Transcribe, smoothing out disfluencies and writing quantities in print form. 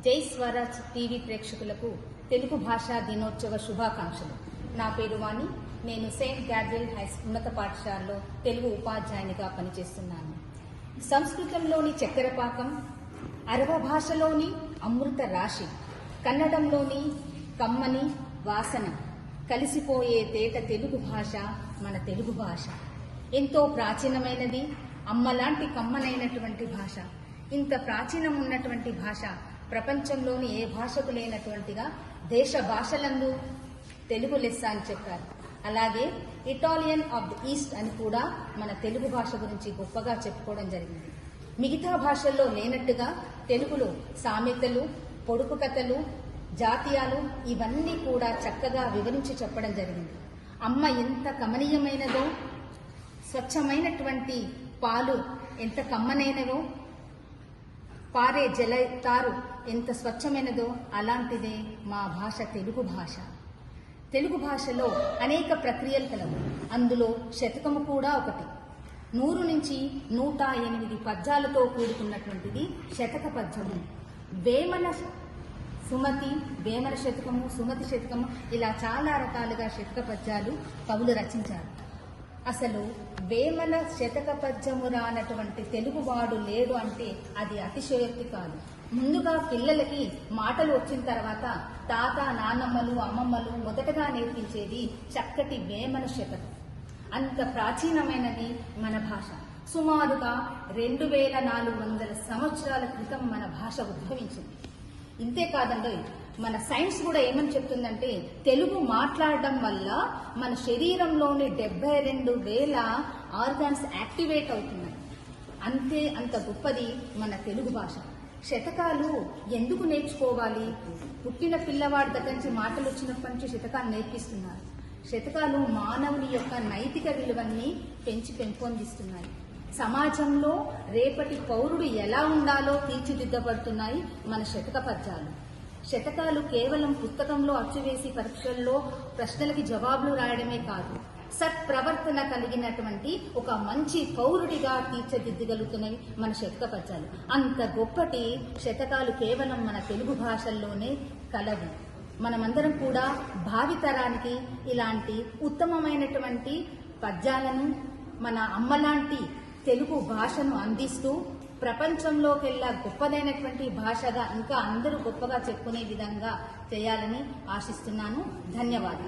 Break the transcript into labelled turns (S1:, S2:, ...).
S1: జై స్వరాజ్ టీవీ ప్రేక్షకులకు తెలుగు భాషా దినోత్సవ శుభాకాంక్షలు. నా పేరు వాణి. నేను సెయింట్ గ్యాబ్రియల్ ఉన్నత పాఠశాలలో తెలుగు ఉపాధ్యాయునిగా పనిచేస్తున్నాను. సంస్కృతంలోని చక్కెరపాకం, అరవ భాషలోని అమృత రాశి, కన్నడంలోని కమ్మని వాసన కలిసిపోయే తేట తెలుగు భాష మన తెలుగు భాష. ఎంతో ప్రాచీనమైనది, అమ్మలాంటి కమ్మనైనటువంటి భాష. ఇంత ప్రాచీనం ఉన్నటువంటి భాష ప్రపంచంలోని ఏ భాషకు లేనటువంటిగా దేశ భాషలందు తెలుగు లెస్స అని చెప్పారు. అలాగే ఇటాలియన్ ఆఫ్ ది ఈస్ట్ అని కూడా మన తెలుగు భాష గురించి గొప్పగా చెప్పుకోవడం జరిగింది. మిగతా భాషల్లో లేనట్టుగా తెలుగులో సామెతలు, పొడుపు కథలు, జాతీయాలు ఇవన్నీ కూడా చక్కగా వివరించి చెప్పడం జరిగింది. అమ్మ ఎంత కమనీయమైనదో, స్వచ్ఛమైనటువంటి పాలు ఎంత కమ్మనైనవో, పారే జలతారు ఎంత స్వచ్ఛమైనదో అలాంటిదే మా భాష తెలుగు భాష. తెలుగు భాషలో అనేక ప్రక్రియలు కలవు. అందులో శతకము కూడా ఒకటి. 100 నుంచి 108 పద్యాలతో కూడుకున్నటువంటిది శతక పద్యము. వేమన సుమతి, వేమన శతకము, సుమతి శతకము, ఇలా చాలా రకాలుగా శతక పద్యాలు కవులు రచించారు. అసలు వేమన శతక పద్యము రానటువంటి తెలుగువాడు లేడు అంటే అది అతిశయోక్తి కాదు. ముందుగా పిల్లలకి మాటలు వచ్చిన తర్వాత తాత, నాన్నమ్మలు, అమ్మమ్మలు మొదటగా నేర్పించేది చక్కటి వేమన శతకం. అంత ప్రాచీనమైనది మన భాష. సుమారుగా 2400 సంవత్సరాల క్రితం మన భాష ఉద్భవించింది. ఇంతే కాదండి, మన సైన్స్ కూడా ఏమని చెప్తుందంటే తెలుగు మాట్లాడడం వల్ల మన శరీరంలోని 72,000 ఆర్గాన్స్ యాక్టివేట్ అవుతున్నాయి. అంత గొప్పది మన తెలుగు భాష. శతకాలు ఎందుకు నేర్చుకోవాలి? పుట్టిన పిల్లవాడి దగ్గర నుంచి మాటలు వచ్చినప్పటి నుంచి శతకాలు నేర్పిస్తున్నారు. శతకాలు మానవుని యొక్క నైతిక విలువల్ని పెంపొందిస్తున్నాయి. సమాజంలో రేపటి పౌరుడు ఎలా ఉండాలో తీర్చిదిద్దబడుతున్నాయి మన శతక పద్యాలు. శతకాలు కేవలం పుస్తకంలో అచ్చువేసి పరీక్షల్లో ప్రశ్నలకి జవాబులు రాయడమే కాదు, సత్ప్రవర్తన కలిగినటువంటి ఒక మంచి పౌరుడిగా తీర్చిదిద్దగలుగుతున్నవి మన శతక పద్యాలు. అంత గొప్పటి శతకాలు కేవలం మన తెలుగు భాషల్లోనే కలవు. మనమందరం కూడా భావితరానికి ఇలాంటి ఉత్తమమైనటువంటి పద్యాలను, మన అమ్మలాంటి తెలుగు భాషను అందిస్తూ ప్రపంచంలోకెల్లా గొప్పదైనటువంటి భాషగా ఇంకా అందరూ గొప్పగా చెప్పుకునే విధంగా చేయాలని ఆశిస్తున్నాను. ధన్యవాదాలు.